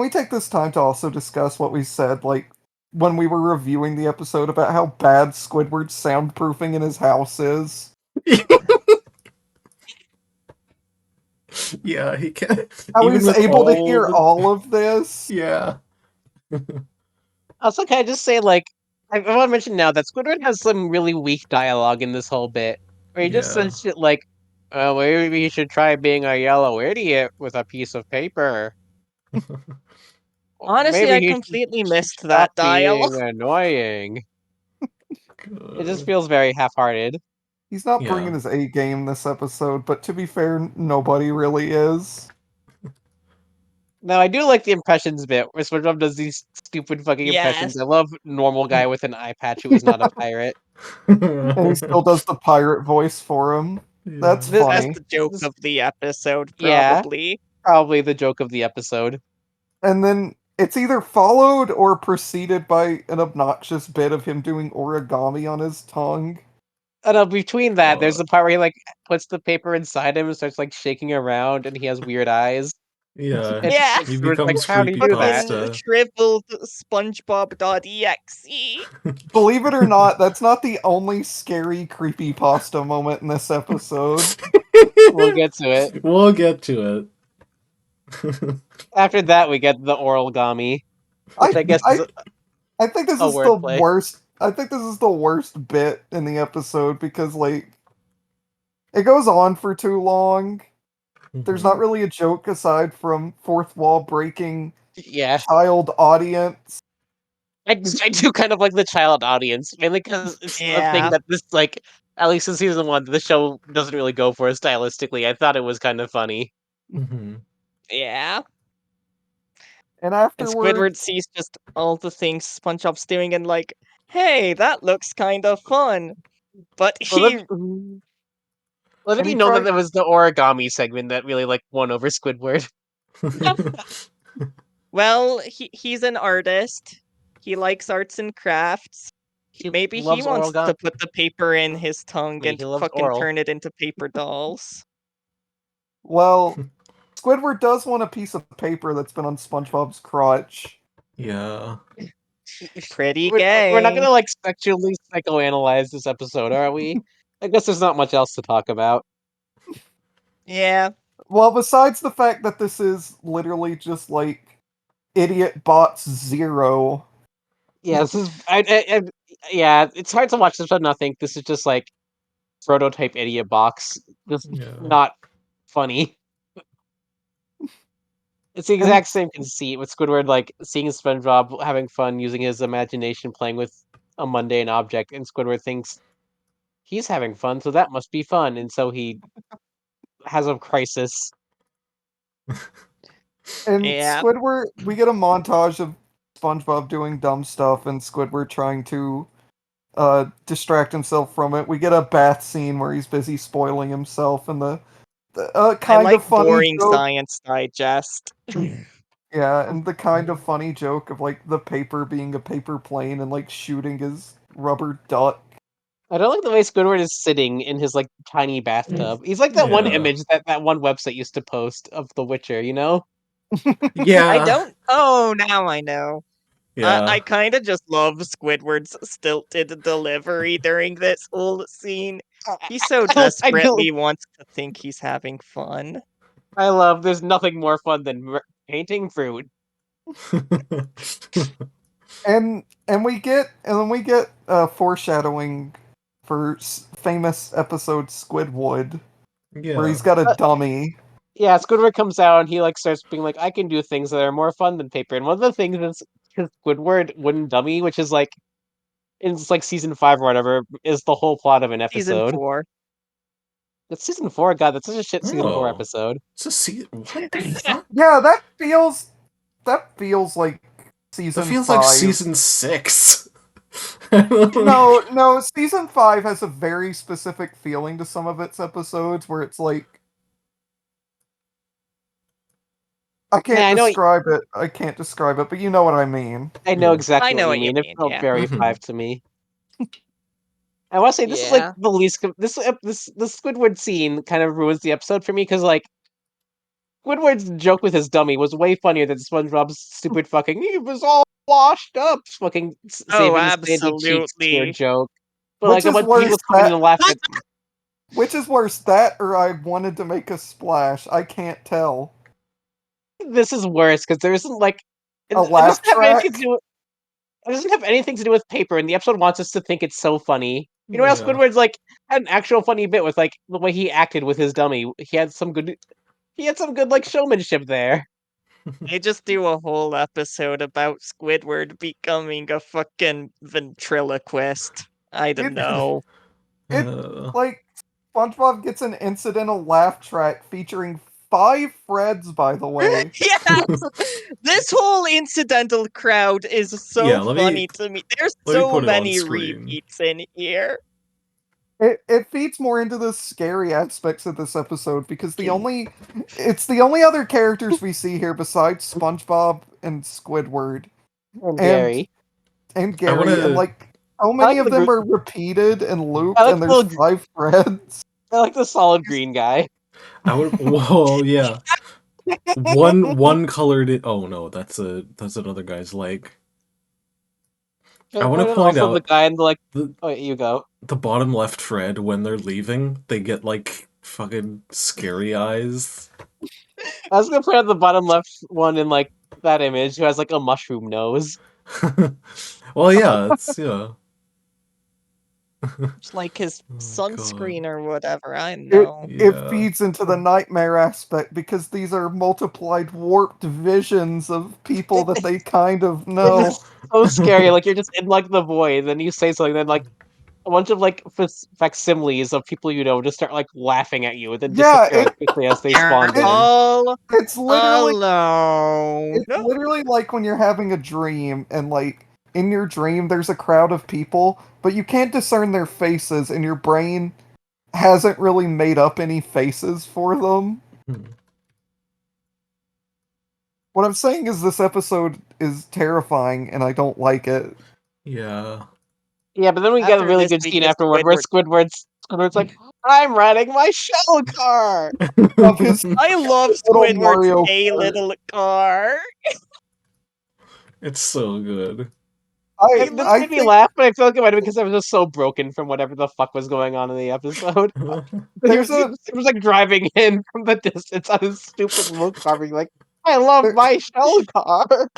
take this time to also discuss what we said, like, when we were reviewing the episode about how bad Squidward's soundproofing in his house is? Yeah, he can. How Even he's with able to all hear the. all of this? Yeah. Also, can I just say, like, I want to mention now that Squidward has some really weak dialogue in this whole bit, where he just Yeah. says shit like, maybe you should try being a yellow idiot with a piece of paper. Or honestly, maybe I he completely should missed stop that dialogue. being annoying. It just Good. feels very half-hearted. He's not Yeah. bringing his A game this episode, but to be fair, nobody really is. Now, I do like the impressions bit, where SpongeBob does these stupid fucking impressions. Yes. I love normal guy with an eye patch who is not a pirate. And he still does the pirate voice for him. That's Yeah. This, funny. Best joke this, of the episode, yeah, probably. probably the joke of the episode. And then it's either followed or preceded by an obnoxious bit of him doing origami on his tongue. And between that, there's Uh, the part where he like puts the paper inside him and starts like shaking around, and he has weird eyes. yeah. And Yeah. He Stuart's like, becomes "How do you creepy do that?" Fucking pasta. shriveled SpongeBob.exe. Believe it or not, that's not the only scary creepypasta moment in this episode. We'll get to it. We'll get to it. After that, we get the oral gami, which I I guess is I I think this a is the wordplay. worst. I think this is the worst bit in the episode because like it goes on for too long. There's not Mhm. really a joke aside from fourth wall breaking Yeah, child audience. I do kind of like the child audience, mainly because it's the thing Yeah. that this like at least in season one, the show doesn't really go for stylistically. I thought it was kind of funny. Mhm. Yeah. And And afterward, Squidward sees just all the things SpongeBob's doing and like, hey, that looks kind of fun. But Well, he let it and be he known that tried there was the origami segment that really like won over Squidward. well, he's an artist. He likes arts and crafts. He Maybe he loves wants to origami. put the paper in his tongue and He loves fucking oral. turn it into paper dolls. well, Squidward does want a piece of paper that's been on SpongeBob's crotch. Yeah. Pretty We're not gay. gonna like sexually psychoanalyze this episode, are we? I guess there's not much else to talk about. Yeah. Well, besides the fact that this is literally just like Idiot Bots 0. Yeah, this is yeah. It's hard to watch this and not think this is just like prototype idiot box, just Yeah. not funny. It's the And exact same conceit with Squidward, like seeing SpongeBob having fun using his imagination playing with a mundane object, and Squidward thinks he's having fun, so that must be fun, and so he has a crisis. and Yeah, Squidward, we get a montage of SpongeBob doing dumb stuff and Squidward trying to distract himself from it. We get a bath scene where he's busy spoiling himself, and the I kind like of funny boring joke. science digest. Yeah, and the kind of funny joke of like the paper being a paper plane and like shooting his rubber duck. I don't like the way Squidward is sitting in his like tiny bathtub. He's like that one Yeah. image that one website used to post of The Witcher, you know? I Yeah. don't. Oh, now I know. I Yeah. kind of just love Squidward's stilted delivery during this whole scene. He so I do. desperately wants to think he's having fun. I love. There's nothing more fun than painting fruit. And then we get foreshadowing for famous episode Squidward, where he's Yeah. got a Uh, dummy. yeah, Squidward comes out and he like starts being like, I can do things that are more fun than paper. And one of the things is his Squidward wooden dummy, which is like in like season 5 or whatever, is the whole plot of an Season episode. 4. It's season 4. God, that's such a shit season 4 Oh. episode. It's a what the fuck? Yeah, that feels like That season feels like 5. season 6. I don't know. No, season 5 has a very specific feeling to some of its episodes where it's like I Yeah, can't describe it. I can't describe it, but you know what I mean. I know Yeah. I exactly what know you what you mean. It mean, felt yeah. very Mhm. 5 to me. I want to say this is like Yeah. the least this Squidward scene kind of ruins the episode for me because like Squidward's joke with his dummy was way funnier than SpongeBob's stupid fucking he was all washed up fucking Oh, saving Sandy Cheeks tear absolutely. joke. But Which like a is bunch of worse people come in that and laugh at that or I wanted to make a splash. I can't tell. this is worse because there isn't like A it laugh doesn't have anything to track? do with it doesn't have anything to do with paper, and the episode wants us to think it's so funny. You know how Yeah. Squidward's like had an actual funny bit with like the way he acted with his dummy. He had some good like showmanship there. They just do a whole episode about Squidward becoming a fucking ventriloquist. I don't It know. it Uh, like SpongeBob gets an incidental laugh track featuring 5 Freds, by the way. Yes! This whole incidental crowd is yeah, so funny to me. There's let me so put it on many screen. repeats in here. It feeds more into the scary aspects of this episode because it's the only other characters we see here besides SpongeBob and Squidward And and Gary. and I want Gary, and to like so I many like of the them gr- are repeated and I looped, like and the there's little, 5 Freds. I like the solid green guy. I would whoa, yeah. One colored it. Oh no, that's another guy's leg. I want to And point also the out guy in the like the oh you go. the bottom left Fred when they're leaving, they get like fucking scary eyes. I was gonna put out the bottom left one in like that image who has like a mushroom nose. Well, yeah, it's yeah. It's like his Oh god. sunscreen or whatever. I It know. it Yeah. feeds into the nightmare aspect because these are multiplied warped visions of people It, that they kind of it's know. just so scary. Like you're just in like the void, then you say something, then like a bunch of like facsimiles of people you know just start like laughing at you and then Yeah, disappear as quickly as they They're spawned it in. all it's literally alone. it's literally like when you're having a dream and like in your dream there's a crowd of people, but you can't discern their faces and your brain hasn't really made up any faces for them. What I'm saying is this episode is terrifying and I don't like it. Yeah. Yeah, but then we get a After really this, good we scene get afterward where Squidward. Squidward's like, I'm riding my shell car. Of his I love little Squidward's Mario a Kart. little car. It's so good. I This I made me think laugh, but I feel like it might have been because I was just so broken from whatever the fuck was going on in the episode. He there's was, he a was, he was like driving in from the distance on his stupid little car, being like, I love There- my shell car.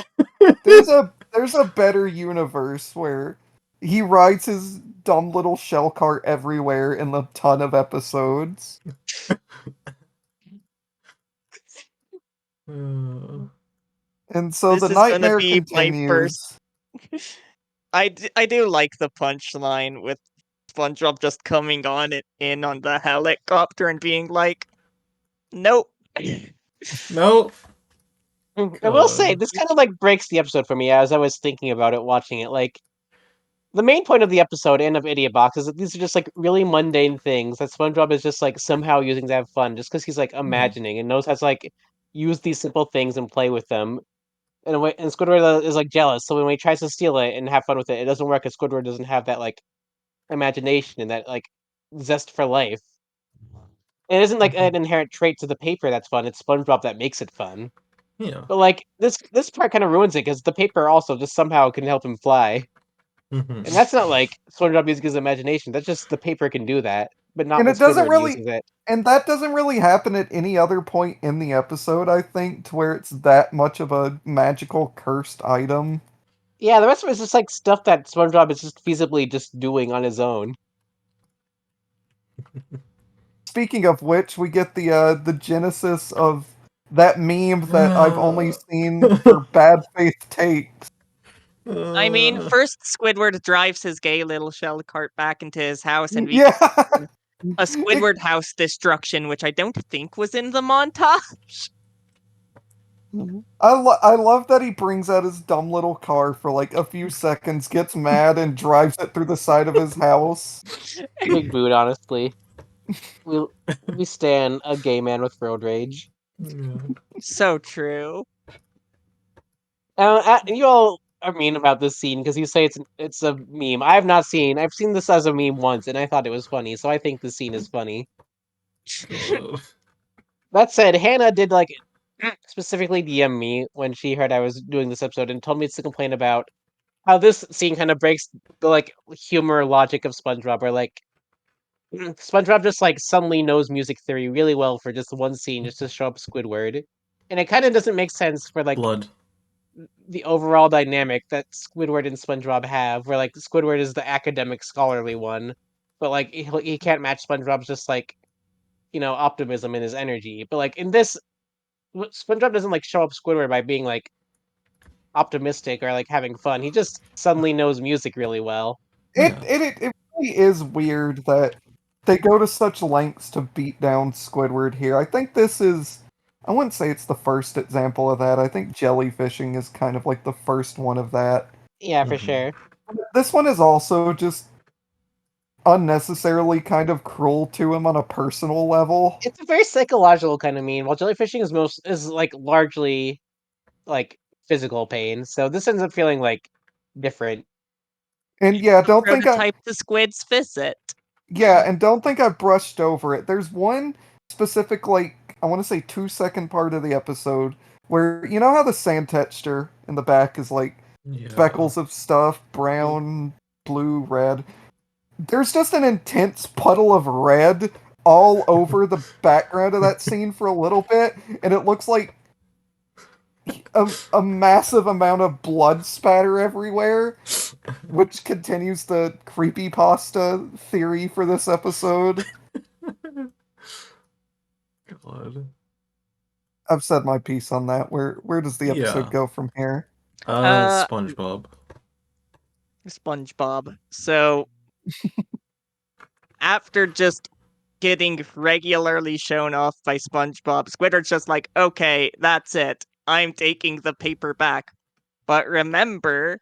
there's a better universe where he rides his dumb little shell cart everywhere in a ton of episodes. Uh, And so This the is gonna nightmare be my continues. first. I do like the punchline with SpongeBob just coming on it in on the helicopter and being like, "Nope." no. I will say God. this kind of like breaks the episode for me as I was thinking about it, watching it. Like the main point of the episode and of Idiot Box is that these are just like really mundane things that SpongeBob is just like somehow using to have fun, just because he's like Yeah. imagining and knows how to like use these simple things and play with them. In a way, and Squidward is like jealous, so when he tries to steal it and have fun with it, it doesn't work because Squidward doesn't have that like imagination and that like zest for life. It isn't like an inherent trait to the paper that's fun. It's SpongeBob that makes it fun. Yeah. But like this part kind of ruins it because the paper also just somehow can help him fly, and Mhm. that's not like SpongeBob using his imagination. That's just the paper can do that, but not And when it doesn't Squidward really uses it. and that doesn't really happen at any other point in the episode, I think, to where it's that much of a magical cursed item. Yeah, the rest of it is just like stuff that SpongeBob is just feasibly just doing on his own. Speaking of which, we get the genesis of that meme that I've only seen for bad faith takes. I mean, Uh, first Squidward drives his gay little shell cart back into his house, and we get Yeah. a Squidward house destruction, which I don't think was in the montage. I love that he brings out his dumb little car for like a few seconds, gets mad, and drives it through the side of his house. Big boot, honestly. We we stand a gay man with road rage. yeah. So true. You all are mean about this scene because you say it's a meme. I have not seen. I've seen this as a meme once, and I thought it was funny, so I think the scene is funny. God. That said, Hannah did like specifically DM me when she heard I was doing this episode and told me to complain about how this scene kind of breaks the like humor logic of SpongeBob, where like SpongeBob just like suddenly knows music theory really well for just one scene, just to show up Squidward, and it kind of doesn't make sense for like Blood. the overall dynamic that Squidward and SpongeBob have, where like Squidward is the academic, scholarly one, but like he can't match SpongeBob's just like optimism in his energy. But like in this, SpongeBob doesn't like show up Squidward by being like optimistic or like having fun. He just suddenly knows music really well. Yeah. It really is weird that they go to such lengths to beat down Squidward here. I think this is I wouldn't say it's the first example of that. I think jellyfishing is kind of like the first one of that. Yeah, for Mhm. sure. This one is also just unnecessarily kind of cruel to him on a personal level. It's a very psychological kind of mean, while jellyfishing is like largely like physical pain. So this ends up feeling like different. And yeah, The don't think I prototype the squids visit. don't think I brushed over it. There's one specific like I want to say 2 second part of the episode where you know how the sand texture in the back is like Yeah. speckles of stuff, brown, blue, red. There's just an intense puddle of red all over the background of that scene for a little bit, and it looks like a massive amount of blood spatter everywhere, which continues the creepypasta theory for this episode. God. I've said my piece on that. Where does the episode Yeah. go from here? Uh, SpongeBob. SpongeBob. So after just getting regularly shown off by SpongeBob, Squidward's just like, okay, that's it. I'm taking the paper back. But remember,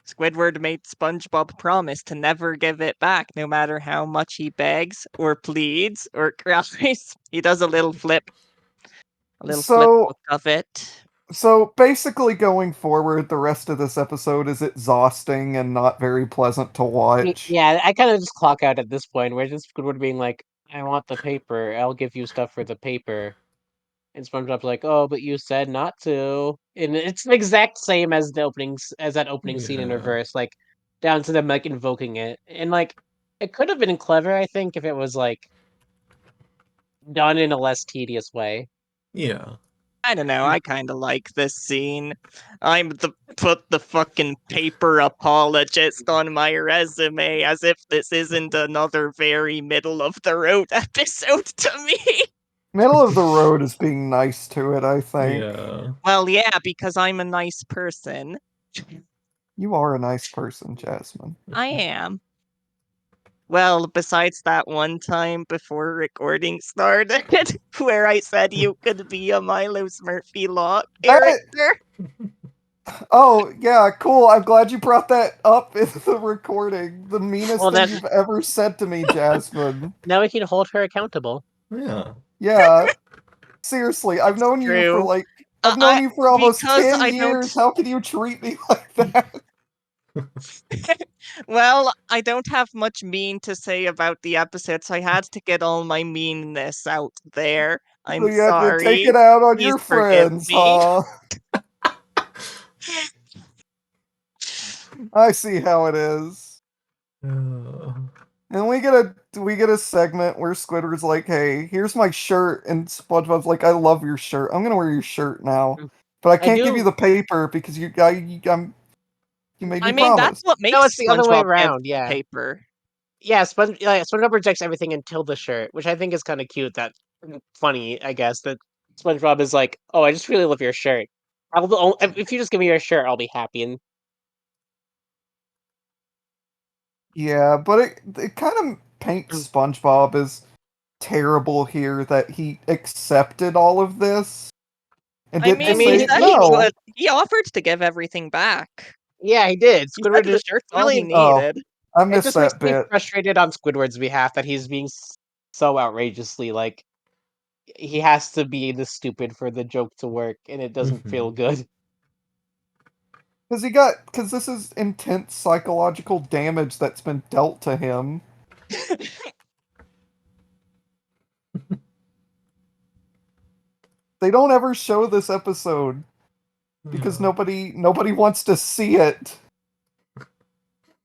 Squidward made SpongeBob promise to never give it back, no matter how much he begs or pleads or cries. He does a little flip So book of it. so basically going forward, the rest of this episode is exhausting and not very pleasant to watch. Yeah, I kind of just clock out at this point, where it's just Squidward being like, "I want the paper. I'll give you stuff for the paper." And SpongeBob's like, "Oh, but you said not to." And it's the exact same as as that opening scene in Yeah. reverse, like down to them like invoking it. And like it could have been clever, I think, if it was like done in a less tedious way. Yeah. I don't know, I kinda like this scene. I'm the put the fucking paper apologist on my resume, as if this isn't another very middle of the road episode to me. Middle of the road is being nice to it, I think. Yeah. Well, yeah, because I'm a nice person. You are a nice person, Jasmine. I am. Well, besides that one time before recording started, where I said you could be a Milo's Murphy Law That character. Oh, yeah, cool. I'm glad you brought that up in the recording. The meanest Well, thing then you've ever said to me, Jasmine. now we can hold her accountable. Yeah. Yeah, seriously, I've It's known you for true. like I've known you for almost Because 10 I don't. years. How can you treat me like that? Well, I don't have much mean to say about the episode, so I had to get all my meanness out there. So I'm you had to take sorry. it out on Please your forgive friends, me. huh? I see how it is. Uh, And we get a segment where Squidward's like, "Hey, here's my shirt," and SpongeBob's like, "I love your shirt. I'm gonna wear your shirt now, but I I can't give you do. the paper because you made I me mean, that's promise." what No, it's makes the other way SpongeBob give around. Yeah, paper. yeah. SpongeBob rejects everything until the shirt, which I think is kind of cute. That funny, I guess. That SpongeBob is like, "Oh, I just really love your shirt. If you just give me your shirt, I'll be happy." And Yeah, but it kind of paints SpongeBob as terrible here that he accepted all of this and I didn't I just mean, mean, he say said he no. would. He offered to give everything back. yeah, he did. He said Squidward the just shirt's all he really. Oh, needed. I It missed just makes that me bit. frustrated on Squidward's behalf that he's being so outrageously like he has to be this stupid for the joke to work, and it doesn't feel mhm. good. Because this is intense psychological damage that's been dealt to him. They don't ever show this episode because Yeah. nobody wants to see it.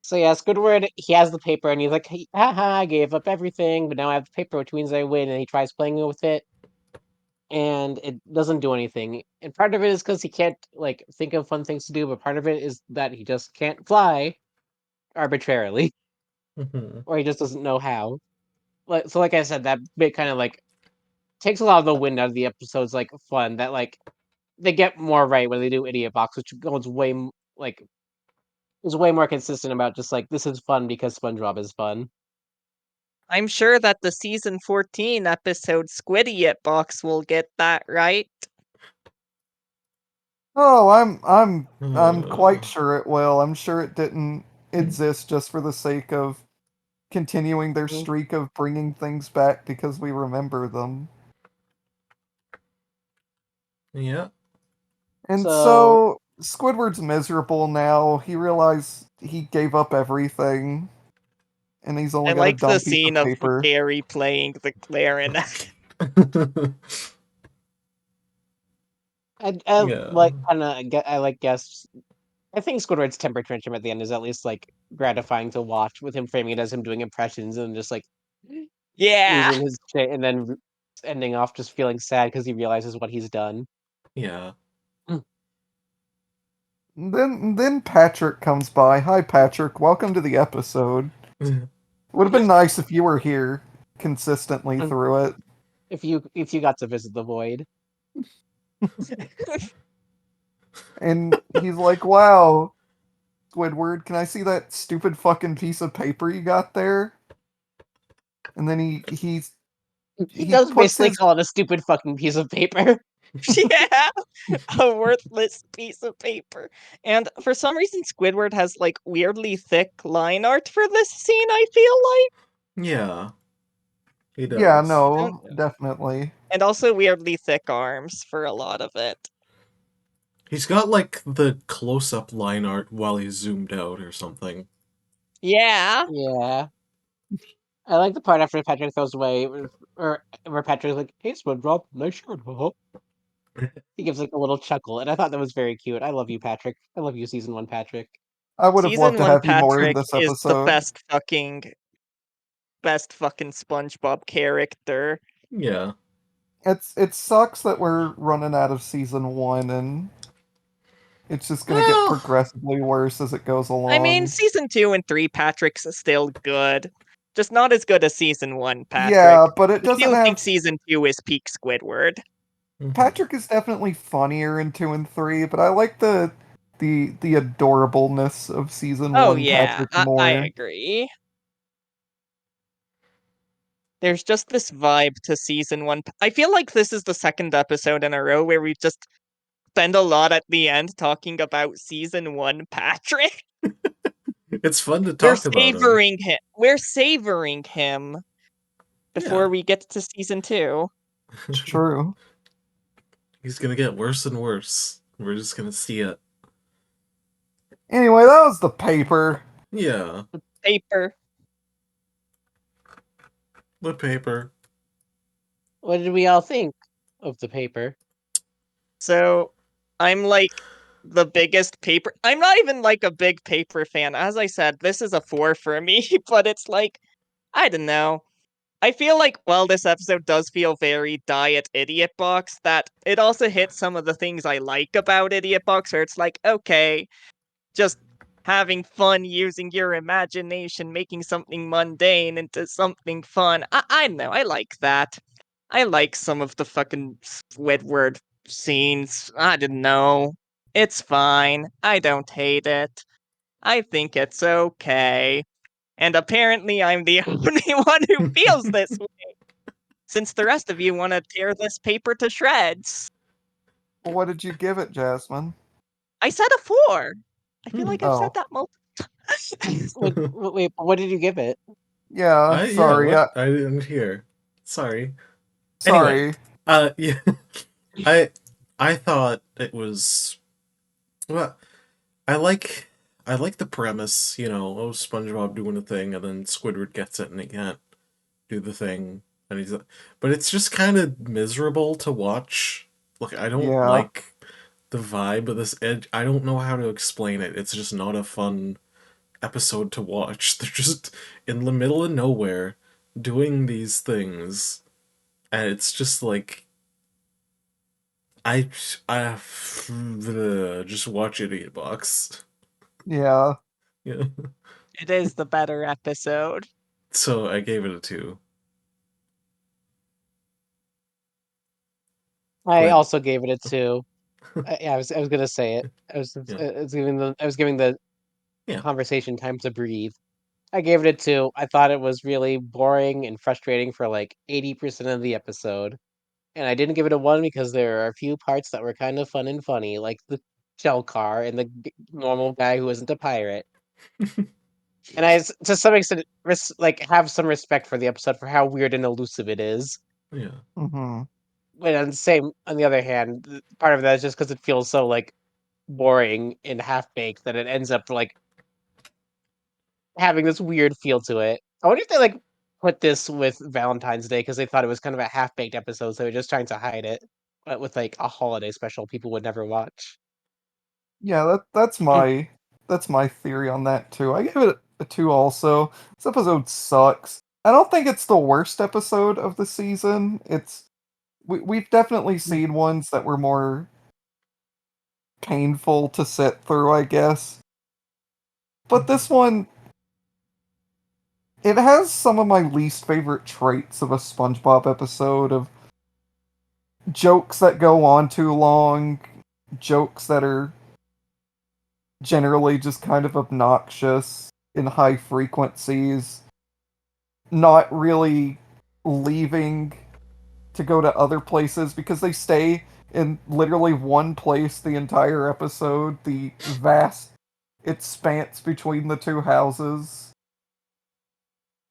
So yeah, Squidward, he has the paper and he's like, "Hey, haha, I gave up everything, but now I have the paper, which means I win." And he tries playing with it, and it doesn't do anything. And part of it is because he can't like think of fun things to do, but part of it is that he just can't fly arbitrarily, Mhm. or he just doesn't know how. Like I said, that bit kind of like takes a lot of the wind out of the episode's like fun. That like they get more right when they do Idiot Box, which goes like is way more consistent about just like this is fun because SpongeBob is fun. I'm sure that the season 14 episode Squiddy box will get that right. Oh, I'm quite Uh, sure it will. I'm sure it didn't exist just for the sake of continuing their Mhm. streak of bringing things back because we remember them. yeah. And So so Squidward's miserable now. He realized he gave up everything and he's I only got a like the dumb piece of scene of paper. Gary playing the clarinet. I Yeah. like kind of get I like guess I think Squidward's temper tantrum at the end is at least like gratifying to watch with him framing it as him doing impressions and just like Yeah. losing his shit and then ending off just feeling sad because he realizes what he's done. Yeah. Then Patrick comes by. Hi Patrick, welcome to the episode. Would have been nice if you were here consistently through it. If you got to visit the void. And he's like, "Wow, Squidward, can I see that stupid fucking piece of paper you got there?" And then He he does puts basically his call it a stupid fucking piece of paper. Yeah. A worthless piece of paper. And for some reason, Squidward has like weirdly thick line art for this scene, I feel like. Yeah. He Yeah, does. I don't no, know. definitely. And also weirdly thick arms for a lot of it. He's got like the close-up line art while he's zoomed out or something. Yeah. Yeah. I like the part after Patrick goes away, or where Patrick's like, "Hey, SpongeBob, nice shirt." Huh?" He gives like a little chuckle, and I thought that was very cute. I love you, Patrick. I love you, season one, Patrick. I would have loved Season to 1 have you more in Patrick this is the episode. best fucking SpongeBob character. Yeah. It sucks that we're running out of season 1 and it's just gonna get Well, progressively worse as it goes I mean, along. season 2 and 3, Patrick's still good. Just not as good as season 1, Patrick. Yeah, but it I doesn't do think have. season 2 is peak Squidward. mhm. Patrick is definitely funnier in 2 and 3, but I like the adorableness of season Oh 1 yeah, Patrick I more. agree. There's just this vibe to season 1. I feel like this is the second episode in a row where we just spend a lot at the end talking about season 1 Patrick. It's fun to We're talk about him. savoring him. We're savoring him Yeah. before we get to season 2. It's true. He's gonna get worse and worse. We're just gonna see it. Anyway, that was the paper. Yeah. Paper. The paper. What did we all think of the paper? So I'm like the biggest paper. I'm not even like a big paper fan. As I said, this is a 4 for me, but it's like I don't know. I feel like while this episode does feel very diet idiot box, that it also hits some of the things I like about idiot box, where it's like, okay, just having fun using your imagination, making something mundane into something fun. I don't know, I like that. I like some of the fucking Squidward scenes. I don't know. It's fine. I don't hate it. I think it's okay. And apparently I'm the only one who feels this way, since the rest of you want to tear this paper to shreds. What did you give it, Jasmine? I said a 4. I feel like I've said Oh, that multiple Wait, what did you give it? yeah. Yeah, Sorry. what? I didn't hear. Sorry. Anyway, Sorry. yeah. I I thought it was well, I like I like the premise, oh, SpongeBob doing a thing and then Squidward gets it and he can't do the thing and he's but it's just kind of miserable to watch. Like I don't Yeah. like the vibe of this edge. I don't know how to explain it. It's just not a fun episode to watch. They're just in the middle of nowhere doing these things and it's just like I I just watch Idiot Box. Yeah. Yeah. It is the better episode. So I gave it a 2. I But also gave it a 2. Yeah, I was gonna say it. yeah. I was giving the Yeah. conversation time to breathe. I gave it a 2. I thought it was really boring and frustrating for like 80% of the episode. And I didn't give it a 1 because there are a few parts that were kind of fun and funny, like the shell car and the normal guy who isn't a pirate. And to some extent, like have some respect for the episode for how weird and elusive it is. Yeah. Hmm. But on the other hand, part of that is just because it feels so like boring and half baked that it ends up like having this weird feel to it. I wonder if they like put this with Valentine's Day because they thought it was kind of a half baked episode, so they're just trying to hide it, but with like a holiday special people would never watch. Yeah. That's my theory on that too. I gave it a 2 also. This episode sucks. I don't think it's the worst episode of the season. We've definitely seen ones that were more painful to sit through, I guess. But this one, it has some of my least favorite traits of a SpongeBob episode of jokes that go on too long, jokes that are generally just kind of obnoxious in high frequencies, not really leaving to go to other places because they stay in literally one place the entire episode, the vast expanse between the two houses.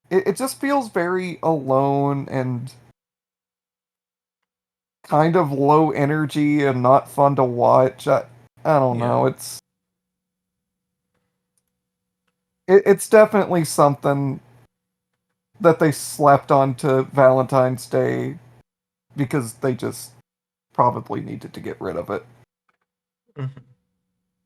It just feels very alone and kind of low energy and not fun to watch. I don't know. Yeah. It's definitely something that they slapped onto Valentine's Day because they just probably needed to get rid of it. Mhm.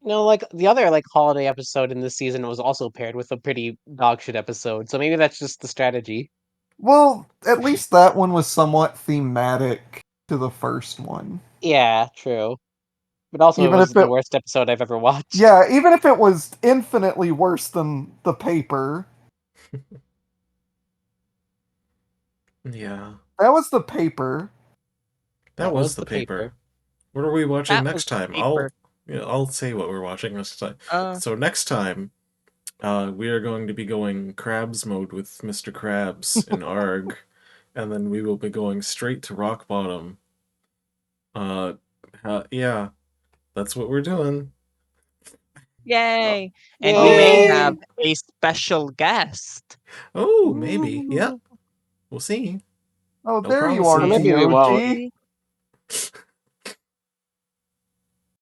Like the other like holiday episode in this season was also paired with a pretty dog shit episode, so maybe that's just the strategy. Well, at least that one was somewhat thematic. to the first one. Yeah, true. But also, Even it was if the it, worst episode I've ever watched. yeah, even if it was infinitely worse than the paper. Yeah, That was the paper. that was the paper. What are we watching That was next the time? paper. I'll say what we're watching next time. Uh, So next time, we are going to be going Krabs mode with Mr. Krabs in ARG, and then we will be going straight to rock bottom. Uh, yeah, that's what we're doing. Yay! And we may have Yay! a special guest. Oh, maybe. Yeah, Ooh. we'll see. Oh, No there you are, Or promises. maybe we won't. GOG. Yay.